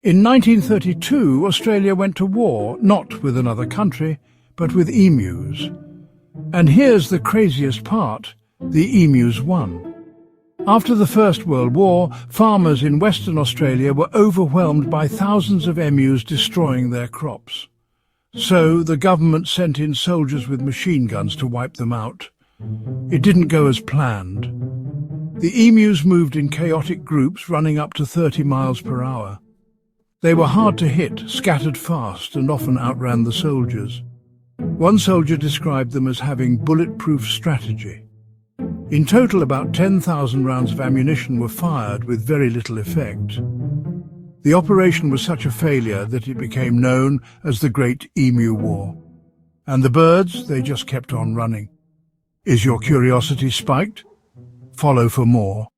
In 1932, Australia went to war, not with another country, but with emus. And here's the craziest part: the emus won. After the First World War, farmers in Western Australia were overwhelmed by thousands of emus destroying their crops. So the government sent in soldiers with machine guns to wipe them out. It didn't go as planned. The emus moved in chaotic groups running up to 30 miles per hour. They were hard to hit, scattered fast, and often outran the soldiers. One soldier described them as having bulletproof strategy. In total, about 10,000 rounds of ammunition were fired with very little effect. The operation was such a failure that it became known as the Great Emu War. And the birds, they just kept on running. Is your curiosity spiked? Follow for more.